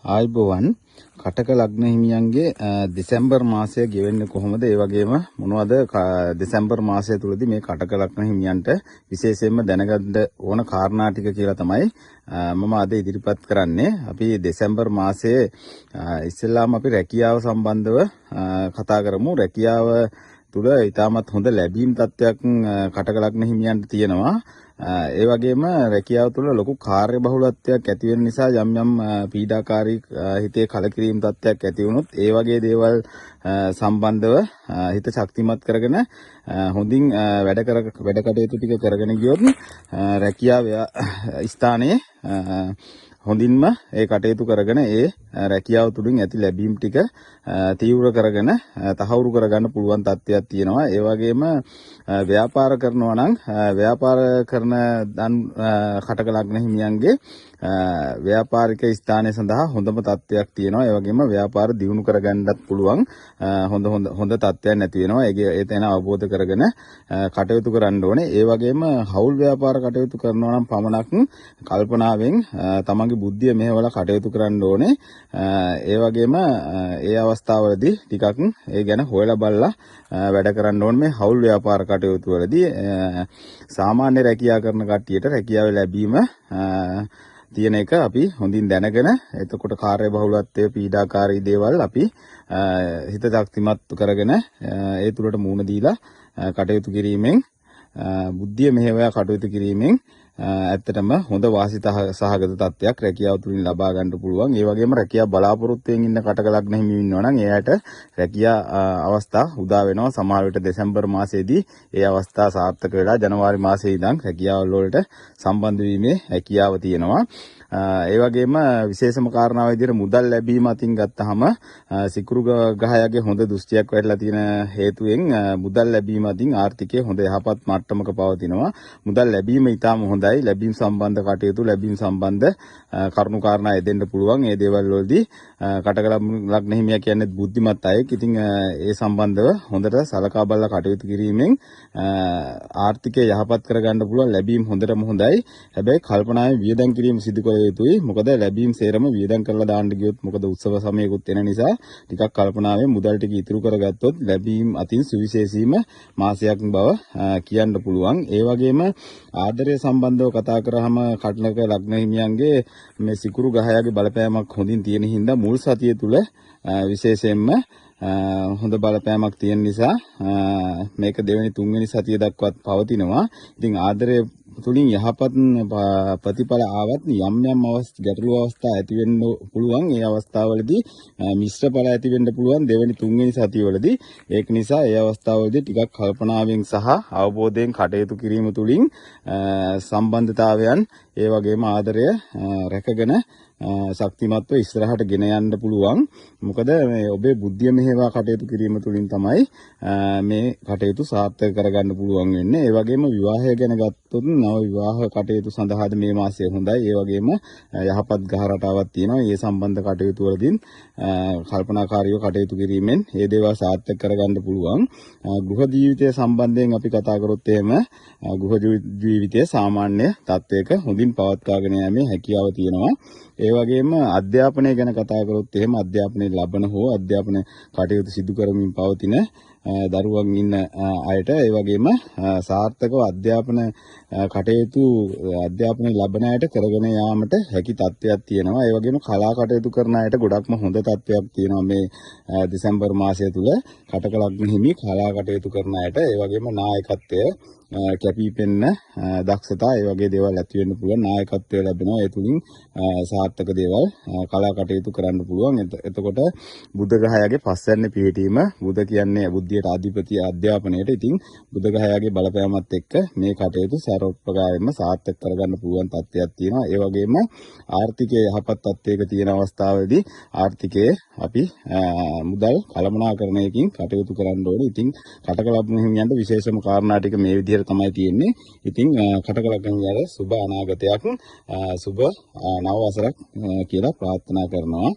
ආයිබෝවන් කටක ලග්න හිමියන්ගේ දෙසැම්බර් මාසය ගෙවෙන්නේ කොහොමද? ඒ වගේම මොනවද දෙසැම්බර් මාසය තුලදී මේ කටක ලග්න හිමියන්ට විශේෂයෙන්ම දැනගන්න ඕන කාරණා ටික කියලා තමයි මම අද ඉදිරිපත් කරන්නේ. අපි දෙසැම්බර් මාසයේ ඉස්සෙල්ලාම අපි රැකියාව සම්බන්ධව කතා කරමු. රැකියාව තුල ඊටමත් හොඳ ලැබීම් තත්ත්වයක් කටක ලග්න හිමියන්ට තියෙනවා. ඒ වගේම රැකියාව තුළ ලොකු කාර්යබහුලත්වයක් ඇති වෙන නිසා යම් යම් පීඩාකාරී හිතේ කලකිරීම තත්ත්වයක් ඇති වුණොත් ඒ වගේ දේවල් සම්බන්ධව හිත ශක්තිමත් කරගෙන හොඳින් වැඩ කටයුතු ටික කරගෙන ගියොත් රැකියාව ස්ථානයේ හොඳින්ම ඒ කටයුතු කරගෙන ඒ රැකියාව තුලින් ඇති ලැබීම් ටික තීව්‍ර කරගෙන තහවුරු කරගන්න පුළුවන් තත්ත්වයක් තියෙනවා. ඒ වගේම ව්‍යාපාර කරනවා නම් ව්‍යාපාර කරන කටක ලග්න හිමියන්ගේ ව්‍යාපාරික ස්ථානය සඳහා හොඳම තත්ත්වයක් තියෙනවා. ඒ වගේම ව්‍යාපාර දියුණු කරගන්නත් පුළුවන් හොඳ තත්ත්වයක් නැති වෙනවා. ඒ තැන අවබෝධ කරගෙන කටයුතු කරන්න ඕනේ. ඒ වගේම හවුල් ව්‍යාපාර කටයුතු කරනවා නම් පමණක් කල්පනාවෙන් තමන්ගේ බුද්ධිය මෙහෙवला කටයුතු කරන්න ඕනේ. ඒ වගේම ඒ අවස්ථාවවලදී ටිකක් ඒ ගැන හොයලා බලලා වැඩ කරන්න ඕනේ. මේ හවුල් ව්‍යාපාර කටයුතු වලදී සාමාන්‍ය රැකියාව කරන කට්ටියට රැකියාව ලැබීම තියෙන එක අපි හොඳින් දැනගෙන එතකොට කාර්යබහුලත්වයේ පීඩාකාරී දේවල් අපි හිත ශක්තිමත් කරගෙන ඒ තුලට මූණ දීලා කටයුතු කිරීමෙන් බුද්ධිය මෙහෙවලා කටයුතු කිරීමෙන් ඇත්තටම හොඳ වාසිත සහගත තත්ත්වයක් රැකියාව තුලින් ලබා ගන්න පුළුවන්. ඒ වගේම රැකියාව බලාපොරොත්තුෙන් ඉන්න කටක ලග්න හිමි ඉන්නවා නම් එයාට රැකියා අවස්ථා උදා වෙනවා. සමහර විට දෙසැම්බර් මාසයේදී ඒ අවස්ථා සාර්ථක වෙලා ජනවාරි මාසයේ ඉඳන් රැකියාව වලට සම්බන්ධ වීමේ හැකියාව තියෙනවා. ඒ වගේම විශේෂම කාරණාව විදිහට මුදල් ලැබීම අතින් ගත්තාම සිකුරු ග්‍රහයාගේ හොඳ දෘෂ්ටියක් වැටලා තියෙන හේතුවෙන් මුදල් ලැබීම අතින් ආර්ථිකය හොඳ යහපත් මට්ටමක පවතිනවා. මුදල් ලැබීම ඊටම හොඳයි. ලැබීම් සම්බන්ධ කටයුතු ලැබීම් සම්බන්ධ කරුණු කාරණා යෙදෙන්න පුළුවන්. ඒ දේවල් වලදී කටක ලග්න හිමියා කියන්නේ බුද්ධිමත් අයෙක්. ඉතින් ඒ සම්බන්ධව හොඳට සලකා බලලා කටයුතු කිරීමෙන් ආර්ථිකය යහපත් කරගන්න පුළුවන්. ලැබීම් හොඳටම හොඳයි. හැබැයි කල්පනාවේ වියදම් කිරීම සිදු කර යුතුයි. මොකද ලැබීම් සේරම වියදම් කරලා දාන්න ගියොත් මොකද උත්සව සමයකුත් එන නිසා ටිකක් කල්පනාවෙන් මුදල් ටික ඉතුරු කරගත්තොත් ලැබීම් අතින් සුවිශේෂීම මාසයක් බව කියන්න පුළුවන්. ඒ වගේම ආදරය සම්බන්ධව කතා කරාම කටක ලග්න හිමියන්ගේ මේ සිකුරු ග්‍රහයාගේ බලපෑමක් හොඳින් තියෙන හින්දා මුල් සතිය තුල විශේෂයෙන්ම හොඳ බලපෑමක් තියෙන නිසා මේක දෙවෙනි තුන්වෙනි සතිය දක්වාත් පවතිනවා. ඉතින් ආදරය තුලින් යහපත් ප්‍රතිඵල ආවත් යම් යම් ගැටළු අවස්ථා ඇති වෙන්න පුළුවන්. ඒ අවස්ථාවවලදී මිශ්‍ර ඵල ඇති වෙන්න පුළුවන් දෙවෙනි තුන්වෙනි සතියවලදී. ඒක නිසා ඒ අවස්ථාවවලදී ටිකක් කල්පනාවෙන් සහ අවබෝධයෙන් කටයුතු කිරීම තුලින් සම්බන්ධතාවයන් ඒ වගේම ආදරය රැකගෙන ශක්තිමත්ව ඉස්සරහට ගෙන යන්න පුළුවන්. මොකද මේ ඔබේ බුද්ධිය මෙහෙවා කටයුතු කිරීම තුලින් තමයි මේ කටයුතු සාර්ථක කරගන්න පුළුවන් වෙන්නේ. ඒ වගේම විවාහය ගැන ගත්තොත් නව විවාහ කටයුතු සඳහාද මේ මාසය හොඳයි. ඒ වගේම යහපත් ගහ රටාවක් තියෙනවා. ඒ සම්බන්ධ කටයුතු වලදී කල්පනාකාරීව කටයුතු කිරීමෙන් මේ දේවල් සාර්ථක කරගන්න පුළුවන්. ගෘහ ජීවිතය සම්බන්ධයෙන් අපි කතා කරොත් එහෙම ගෘහ ජීවිතය සාමාන්‍ය තත්වයක හොඳින් පවත්වාගෙන යෑමේ හැකියාව තියෙනවා. ඒ වගේම අධ්‍යාපනය ගැන කතා කරොත් එහෙම අධ්‍යාපනයේ ලබන හෝ අධ්‍යාපන කටයුතු සිදු කරමින් පවතින දරුවන් ඉන්න අයට ඒ වගේම සාර්ථකව අධ්‍යාපන කටයුතු අධ්‍යාපනය ලබන අයට කරගෙන යාමට හැකි තත්ත්වයක් තියෙනවා. ඒ වගේම කලා කටයුතු කරන අයට ගොඩක්ම හොඳ තත්ත්වයක් තියෙනවා මේ දෙසැම්බර් මාසය තුල කටක ලග්න හිමි කලා කටයුතු කරන අයට. ඒ වගේම නායකත්වය කැපිපෙන්න දක්ෂතා ඒ වගේ දේවල් ඇති වෙන්න පුළුවන්. නායකත්වය ලැබෙනවා. ඒ තුලින් සාර්ථක දේවල් කලා කටයුතු කරන්න පුළුවන්. එතකොට බුද්ධ ග්‍රහයාගේ පස්වැන්නේ පිහිටීම බුද්ධ කියන්නේ බුද්ධියට අධිපති අධ්‍යාපනයට. ඉතින් බුද්ධ ග්‍රහයාගේ බලපෑමත් එක්ක මේ කටයුතු සාරෝපකාරයෙන්ම සාර්ථක කරගන්න පුළුවන් තත්ත්වයක් තියෙනවා. ඒ වගේම ආර්ථිකයේ යහපත් තත්ත්වයක තියෙන අවස්ථාවේදී ආර්ථිකයේ අපි මුදල් කළමනාකරණයකින් කටයුතු කරන්න ඕනේ. ඉතින් කටක ලග්න හිමියන්ට විශේෂම කාරණා ටික මේ විදිහට තමයි තියෙන්නේ. ඉතින් කටක ලග්න හිමියන්ට සුබ අනාගතයක් සුබ නව වසරක් කියලා ප්‍රාර්ථනා කරනවා.